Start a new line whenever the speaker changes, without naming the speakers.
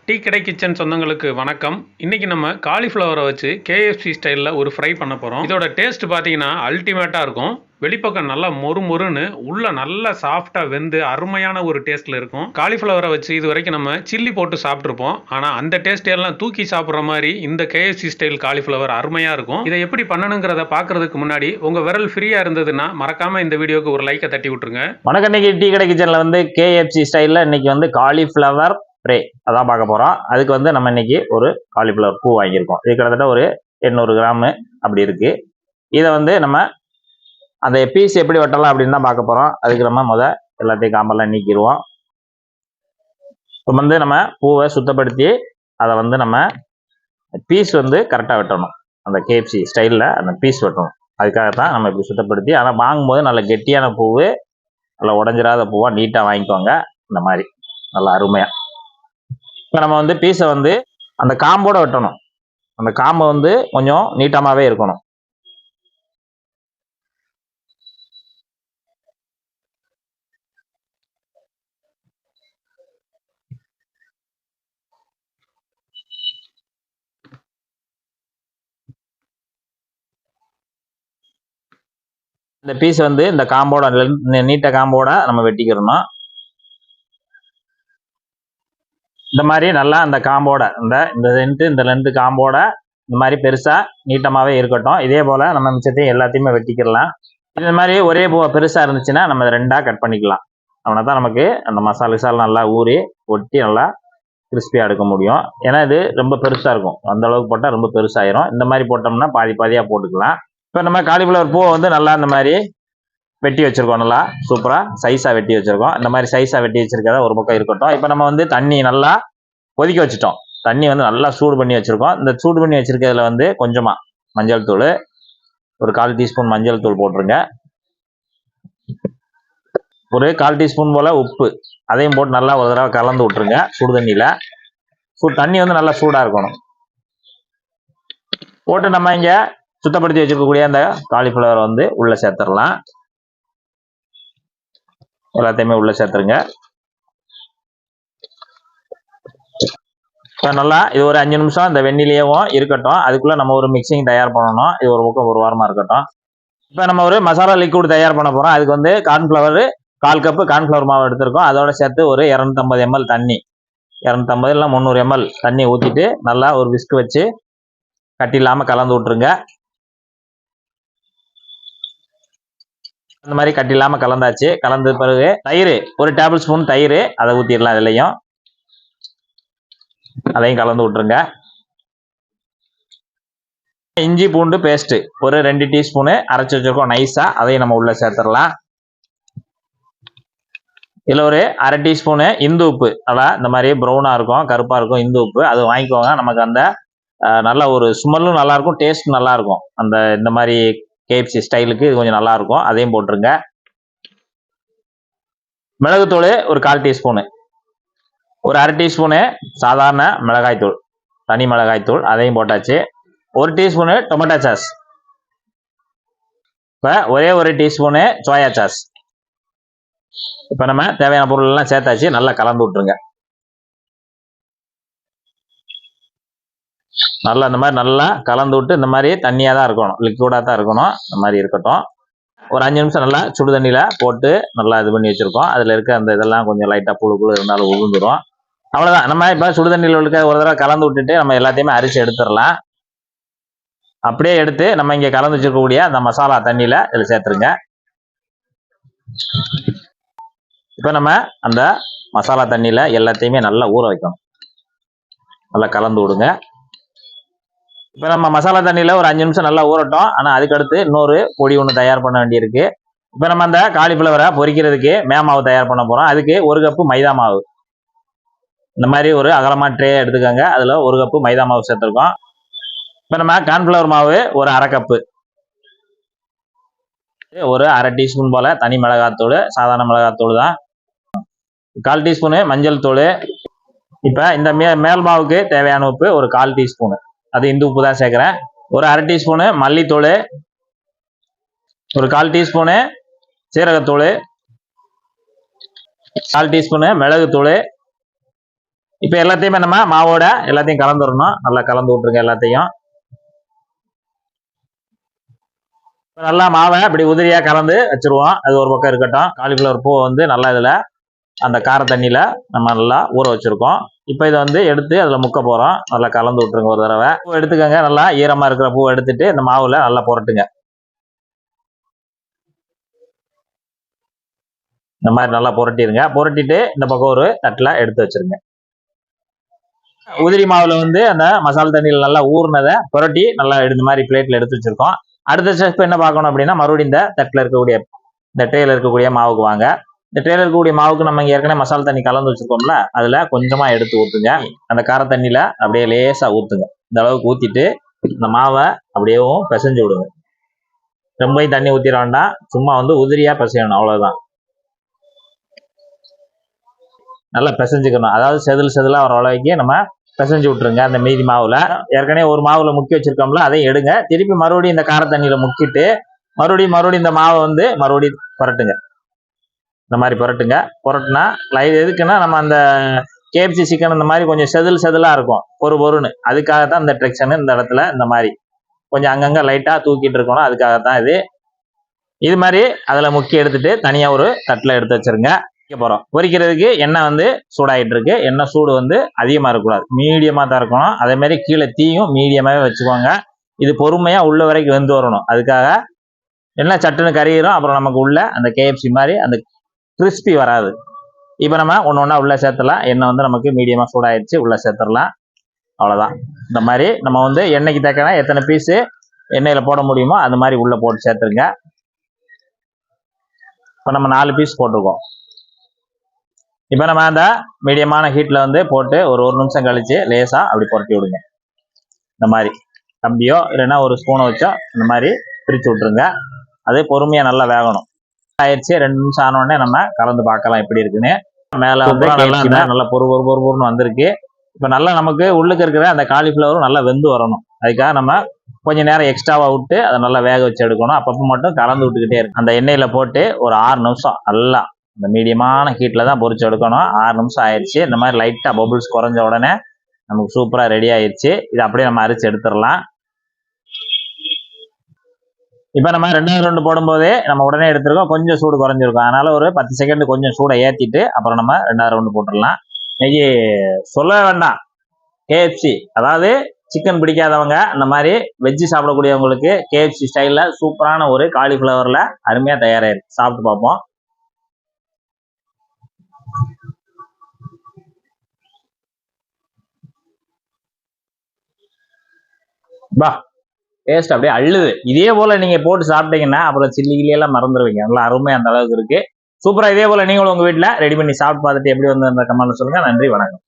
Tea கடை kitchen சொந்தங்களுக்கு வணக்கம். இன்னைக்கு நம்ம காலிஃப்ளவரை வச்சு கேஎஃப்சி ஸ்டைலில் ஒரு ஃப்ரை பண்ண போகிறோம். இதோட டேஸ்ட் பார்த்தீங்கன்னா அல்டிமேட்டாக இருக்கும். வெளிப்பக்கம் நல்லா மொறு மொறுன்னு, உள்ள நல்லா சாஃப்டாக வெந்து அருமையான ஒரு டேஸ்ட்டில் இருக்கும். காலிஃப்ளவரை வச்சு இது வரைக்கும் நம்ம சில்லி போட்டு சாப்பிட்ருப்போம். ஆனால் அந்த டேஸ்ட் எல்லாம் தூக்கி சாப்பிட்ற மாதிரி இந்த கேஎஃப்சி ஸ்டைல் காலிஃப்ளவர் அருமையாக இருக்கும். இதை எப்படி பண்ணணுங்கிறத பார்க்கறதுக்கு முன்னாடி உங்கள் விரல் ஃப்ரீயாக இருந்ததுன்னா மறக்காமல் இந்த வீடியோக்கு ஒரு லைக்கை தட்டி விட்டுருங்க.
வணக்கம். இன்னைக்கு டீ கடை கிச்சனில் வந்து கேஎஃப்சி ஸ்டைலில் இன்னைக்கு வந்து காலிஃப்ளவர் ஃப்ரை அதான் பார்க்க போகிறோம். அதுக்கு வந்து நம்ம இன்னைக்கு ஒரு காலிஃப்ளவர் பூ வாங்கியிருக்கோம். இது கிட்டத்தட்ட ஒரு 800 கிராமு அப்படி இருக்குது. இதை வந்து நம்ம அந்த பீஸ் எப்படி வெட்டலாம் அப்படின்னு தான் பார்க்க போகிறோம். அதுக்கு நம்ம எல்லாத்தையும் காம்பெல்லாம் நீக்கிடுவோம். இப்போ வந்து நம்ம பூவை சுத்தப்படுத்தி அதை வந்து நம்ம பீஸ் வந்து கரெக்டாக வெட்டணும். அந்த கேஎஃப்சி ஸ்டைலில் அந்த பீஸ் வெட்டணும். அதுக்காக தான் நம்ம இப்படி சுத்தப்படுத்தி, ஆனால் வாங்கும்போது நல்ல கெட்டியான பூவு, நல்லா உடஞ்சிராத பூவாக நீட்டாக வாங்கிக்கோங்க. இந்த மாதிரி நல்லா அருமையாக. இப்போ நம்ம வந்து பீஸை வந்து அந்த காம்போட வெட்டணும். அந்த காம்பை வந்து கொஞ்சம் நீட்டமாகவே இருக்கணும். இந்த பீஸ் வந்து இந்த காம்போட நீட்ட காம்போட நம்ம வெட்டிக்கிறணும். இந்த மாதிரி நல்லா அந்த காம்போட இந்த ரெண்டு காம்போட இந்த மாதிரி பெருசாக நீட்டமாகவே இருக்கட்டும். இதே போல் நம்ம மிச்சத்தையும் எல்லாத்தையுமே வெட்டிக்கிடலாம். இந்த மாதிரி ஒரே பெருசாக இருந்துச்சுன்னா நம்ம ரெண்டாக கட் பண்ணிக்கலாம். அவனை தான் நமக்கு அந்த மசாலா நல்லா ஊறி ஒட்டி நல்லா கிறிஸ்பியாக எடுக்க முடியும். ஏன்னா இது ரொம்ப பெருசாக இருக்கும். அந்த அளவுக்கு போட்டால் ரொம்ப பெருசாயிரும். இந்த மாதிரி போட்டோம்னா பாதி பாதியாக போட்டுக்கலாம். இப்போ நம்ம காலிஃப்ளவர் பூவை வந்து நல்லா இந்த மாதிரி வெட்டி வச்சுருக்கோம். நல்லா சூப்பராக சைஸாக வெட்டி வச்சுருக்கோம். இந்த மாதிரி சைஸாக வெட்டி வச்சுருக்கதா ஒரு பக்கம் இருக்கட்டும். இப்போ நம்ம வந்து தண்ணி நல்லா கொதிக்க வச்சுட்டோம். தண்ணி வந்து நல்லா சூடு பண்ணி வச்சுருக்கோம். இந்த சூடு பண்ணி வச்சுருக்கிறதுல வந்து கொஞ்சமாக மஞ்சள் தூள், ஒரு 1/4 டீஸ்பூன் மஞ்சள் தூள் போட்டுருங்க. ஒரு 1/4 டீஸ்பூன் போல் உப்பு, அதையும் போட்டு நல்லா ஒரு தடவை கலந்து விட்டுருங்க. சுடு தண்ணியில் தண்ணி வந்து நல்லா சூடாக இருக்கணும். போட்டு நம்ம இங்கே சுத்தப்படுத்தி வச்சுருக்கக்கூடிய அந்த காலிஃப்ளவர் வந்து உள்ளே சேர்த்துடலாம். எல்லாத்தையுமே உள்ளே சேர்த்துருங்க. நல்லா இது ஒரு 5 நிமிஷம் இந்த வெந்நிலையவும் இருக்கட்டும். அதுக்குள்ளே நம்ம ஒரு மிக்சிங் தயார் பண்ணணும். இது ஒரு பக்கம் ஒரு வாரமாக இருக்கட்டும். இப்போ நம்ம ஒரு மசாலா லிக்விட் தயார் பண்ண போகிறோம். அதுக்கு வந்து கார்ன்ஃப்ளவர் 1/4 கப்பு கார்ன்ஃப்ளவர் மாவு எடுத்திருக்கோம். அதோட சேர்த்து ஒரு 250 ml தண்ணி, 250 இல்லை 300 ml தண்ணி ஊற்றிட்டு நல்லா ஒரு விஸ்க் வச்சு கட்டி இல்லாமல் கலந்து விட்டுருங்க. அந்த மாதிரி கட்டி இல்லாமல் கலந்தாச்சு. கலந்த பிறகு தயிர், ஒரு டேபிள் ஸ்பூன் தயிர், அதை ஊற்றிடலாம். இதுலையும் அதையும் கலந்து விட்டுருங்க. இஞ்சி பூண்டு பேஸ்ட் ஒரு 2 டீஸ்பூனு அரைச்சி வச்சிருக்கோம் நைஸா, அதையும் நம்ம உள்ள சேர்த்துடலாம். இதில் ஒரு 1/2 டீஸ்பூனு இந்து உப்பு, அதான் இந்த மாதிரி ப்ரௌனாக இருக்கும், கருப்பாக இருக்கும் இந்து உப்பு, அது வாங்கிக்கோங்க. நமக்கு அந்த நல்ல ஒரு ஸ்மெல்லும் நல்லா இருக்கும், டேஸ்ட் நல்லா இருக்கும். அந்த இந்த மாதிரி கேஎஃப்சி ஸ்டைலுக்கு இது கொஞ்சம் நல்லா இருக்கும். அதையும் போட்டுருங்க. மிளகுத்தூள் ஒரு 1/4 டீஸ்பூனு, ஒரு 1/2 டீஸ்பூனு சாதாரண மிளகாய்த்தூள், தனி மிளகாய்த்தூள், அதையும் போட்டாச்சு. 1 டீஸ்பூனு டொமேட்டோ சாஸ், இப்போ ஒரே 1 டீஸ்பூனு சோயா சாஸ். இப்போ நம்ம தேவையான பொருள் எல்லாம் சேர்த்தாச்சு. நல்லா கலந்து விட்டுருங்க. நல்லா இந்த மாதிரி நல்லா கலந்து விட்டு, இந்த மாதிரி தண்ணியாக தான் இருக்கணும், லிக்விடாக தான் இருக்கணும். இந்த மாதிரி இருக்கட்டும். ஒரு 5 நிமிஷம் நல்லா சுடு தண்ணியில் போட்டு நல்லா இது பண்ணி வச்சுருக்கோம். அதில் இருக்க அந்த இதெல்லாம் கொஞ்சம் லைட்டாக புழு இருந்தாலும் உழுந்துடும். அவ்வளோதான். நம்ம இப்போ சுடு தண்ணியில் இருக்க ஒரு தடவை கலந்து விட்டுட்டு நம்ம எல்லாத்தையுமே அரிச்சு எடுத்துடலாம். அப்படியே எடுத்து நம்ம இங்கே கலந்து வச்சுருக்கக்கூடிய அந்த மசாலா தண்ணியில் இதில் சேர்த்துருங்க. இப்போ நம்ம அந்த மசாலா தண்ணியில் எல்லாத்தையுமே நல்லா ஊற வைக்கணும். நல்லா கலந்து விடுங்க. இப்போ நம்ம மசாலா தண்ணியில் ஒரு 5 நிமிஷம் நல்லா ஊறட்டும். ஆனால் அதுக்கடுத்து இன்னொரு பொடி ஒன்று தயார் பண்ண வேண்டியிருக்கு. இப்போ நம்ம அந்த காலிஃப்ளவரை பொரிக்கிறதுக்கு மாவு தயார் பண்ண போகிறோம். அதுக்கு 1 கப்பு மைதா மாவு, இந்த மாதிரி ஒரு அகலமாக ட்ரே எடுத்துக்கோங்க. அதில் 1 கப்பு மைதா மாவு சேர்த்துருக்கோம். இப்போ நம்ம கார்ன்ஃப்ளவர் மாவு ஒரு 1/2 கப்பு, ஒரு 1/2 டீஸ்பூன் போல் தனி மிளகாத்தூள், சாதாரண மிளகாத்தூள் தான், 1/4 டீஸ்பூனு மஞ்சள் தூள். இப்போ இந்த மேல் மாவுக்கு தேவையான உப்பு ஒரு 1/4 டீஸ்பூனு, அது இந்த உப்பு தான் சேர்க்குறேன். ஒரு 1/2 டீஸ்பூனு மல்லித்தூள், ஒரு 1/4 டீஸ்பூனு சீரகத்தூள், 1/4 டீஸ்பூனு மிளகுத்தூள், இப்போ எல்லாத்தையுமே நம்ம மாவோட எல்லாத்தையும் கலந்துடணும். நல்லா கலந்து விட்டுருங்க எல்லாத்தையும். நல்லா மாவை இப்படி உதிரியா கலந்து வச்சிருவோம். அது ஒரு பக்கம் இருக்கட்டும். காலிஃப்ளவர் பூ வந்து நல்லா இதுல அந்த கார தண்ணியில நம்ம நல்லா ஊற வச்சிருக்கோம். இப்போ இதை வந்து எடுத்து அதுல முக்க போறோம். நல்லா கலந்து விட்டுருங்க ஒரு தடவை. பூ எடுத்துக்கோங்க. நல்லா ஈரமா இருக்கிற பூ எடுத்துட்டு இந்த மாவுல நல்லா புரட்டுங்க. இந்த மாதிரி நல்லா புரட்டிடுங்க. புரட்டிட்டு இந்த பக்கம் ஒரு தட்டுல எடுத்து வச்சிருங்க. உதிரி மாவுல வந்து அந்த மசாலா தண்ணியில் நல்லா ஊறினதை புரட்டி நல்லா இந்த மாதிரி பிளேட்ல எடுத்து வச்சிருக்கோம். அடுத்த ஸ்டெப் என்ன பார்க்கணும் அப்படின்னா, மறுபடியும் இந்த தட்டில் இருக்கக்கூடிய இந்த ட்ரேல இருக்கக்கூடிய மாவுக்கு வாங்க. இந்த ட்ரேல இருக்கக்கூடிய மாவுக்கு நம்ம ஏற்கனவே மசாலா தண்ணி கலந்து வச்சிருக்கோம்ல, அதுல கொஞ்சமா எடுத்து ஊத்துங்க. அந்த கார தண்ணியில அப்படியே லேசா ஊத்துங்க. இந்த அளவுக்கு ஊத்திட்டு இந்த மாவை அப்படியேவும் பிசைஞ்சு விடுங்க. ரொம்பவும் தண்ணி ஊத்திட வேண்டாம். சும்மா வந்து உதிரியா பிசையணும், அவ்வளவுதான். நல்லா பிசைஞ்சுக்கணும். அதாவது செதில் செதிலா வர அளவுக்கு நம்ம பிசைஞ்சு விட்டுருங்க. அந்த மீதி மாவுல ஏற்கனவே ஒரு மாவுல முக்கி வச்சிருக்கோம்ல, அதையும் எடுங்க. திருப்பி மறுபடியும் இந்த கார தண்ணியில முக்கிட்டு மறுபடியும் இந்த மாவை வந்து மறுபடியும் புரட்டுங்க. இந்த மாதிரி புரட்டுங்க. புரட்டுனா எதுக்குன்னா, நம்ம அந்த கேஎஃப்சி சிக்கன் இந்த மாதிரி கொஞ்சம் செதில் செதிலா இருக்கும், பொறுன்னு. அதுக்காகத்தான் இந்த ட்ரிக்ஷன். இந்த இடத்துல இந்த மாதிரி கொஞ்சம் அங்கங்க லைட்டா தூக்கிட்டு இருக்கணும். அதுக்காகத்தான் இது மாதிரி அதுல முக்கி எடுத்துட்டு தனியா ஒரு தட்டுல எடுத்து வச்சிருங்க. போறோம். பொரிக்கிறதுக்கு எண்ணெய் வந்து சூடாயிட்டு இருக்கு. எண்ணெய் சூடு வந்து அதிகமா இருக்கக்கூடாது, மீடியமா தான் இருக்கணும். அதே மாதிரி கீழே தீயும் மீடியமாவே வச்சுக்கோங்க. இது பொறுமையா உள்ள வரைக்கும் வெந்து வரணும். அதுக்காக எண்ணெய் சட்டுன்னு கறியிடும். அப்புறம் நமக்கு உள்ள அந்த கேஎஃப்சி மாதிரி அந்த கிறிஸ்பி வராது. இப்போ நம்ம ஒண்ணா உள்ள சேர்த்துலாம். எண்ணெய் வந்து நமக்கு மீடியமா சூடாயிடுச்சு. உள்ள சேர்த்துடலாம். அவ்வளவுதான். இந்த மாதிரி நம்ம வந்து எண்ணெய்க்கு தக்கன எத்தனை பீஸ் எண்ணெயில போட முடியுமோ அது மாதிரி உள்ள போட்டு சேர்த்துருங்க. இப்போ நம்ம 4 பீஸ் போட்டிருக்கோம். இப்போ நம்ம அந்த மீடியமான ஹீட்ல வந்து போட்டு ஒரு நிமிஷம் கழிச்சு லேசா அப்படி புரட்டி விடுங்க. இந்த மாதிரி கம்பியோ இல்லைன்னா ஒரு ஸ்பூனை வச்சோ இந்த மாதிரி பிரிச்சு விட்டுருங்க. அது பொறுமையா நல்லா வேகணும். ஆயிடுச்சு. 2 நிமிஷம் ஆனோடனே நம்ம கலந்து பார்க்கலாம் எப்படி இருக்குன்னு. மேல வந்து நல்லா பொறுன்னு வந்திருக்கு. இப்போ நல்லா நமக்கு உள்ளுக்கு இருக்கிற அந்த காலிஃபிளவரும் நல்லா வெந்து வரணும். அதுக்காக நம்ம கொஞ்சம் நேரம் எக்ஸ்ட்ராவா விட்டு அதை நல்லா வேக வச்சு எடுக்கணும். அப்பப்போ மட்டும் கலந்து விட்டுக்கிட்டே இருக்கு. அந்த எண்ணெயில போட்டு ஒரு 6 நிமிஷம் நல்லா இந்த மீடியமான ஹீட்ல தான் பொரிச்சு எடுக்கணும். 6 நிமிஷம் ஆயிடுச்சு. இந்த மாதிரி லைட்டா பபுள்ஸ் குறைஞ்ச உடனே நமக்கு சூப்பரா ரெடி ஆயிடுச்சு. இது அப்படியே நம்ம அரிச்சு எடுத்துடலாம். இப்போ நம்ம 2வது ரவுண்டு போடும்போதே நம்ம உடனே எடுத்துருக்கோம். கொஞ்சம் சூடு குறைஞ்சிருக்கும். அதனால ஒரு 10 செகண்ட் கொஞ்சம் சூடை ஏற்றிட்டு அப்புறம் நம்ம 2வது ரவுண்டு போட்டுடலாம். இன்னைக்கு சொல்ல வேண்டாம், கேஎஃப்சி அதாவது சிக்கன் பிடிக்காதவங்க அந்த மாதிரி வெஜ்ஜு சாப்பிடக்கூடியவங்களுக்கு கேஎஃப்சி ஸ்டைல்ல சூப்பரான ஒரு காலிஃபிளவர்ல அருமையா தயாராயிருக்கு. சாப்பிட்டு பார்ப்போம். பா, டேஸ்ட் அப்படியே அள்ளுது. இதே போல நீங்க போட்டு சாப்பிட்டீங்கன்னா அப்புறம் சில்லி எல்லாம் மறந்துடுவீங்க. நல்லா அருமை அந்த அளவுக்கு இருக்கு. சூப்பரா. இதே போல நீங்களும் உங்க வீட்டுல ரெடி பண்ணி சாப்பிட்டு பார்த்துட்டு எப்படி வந்து அந்த கமெண்ட்ல சொல்லுங்க. நன்றி, வணக்கம்.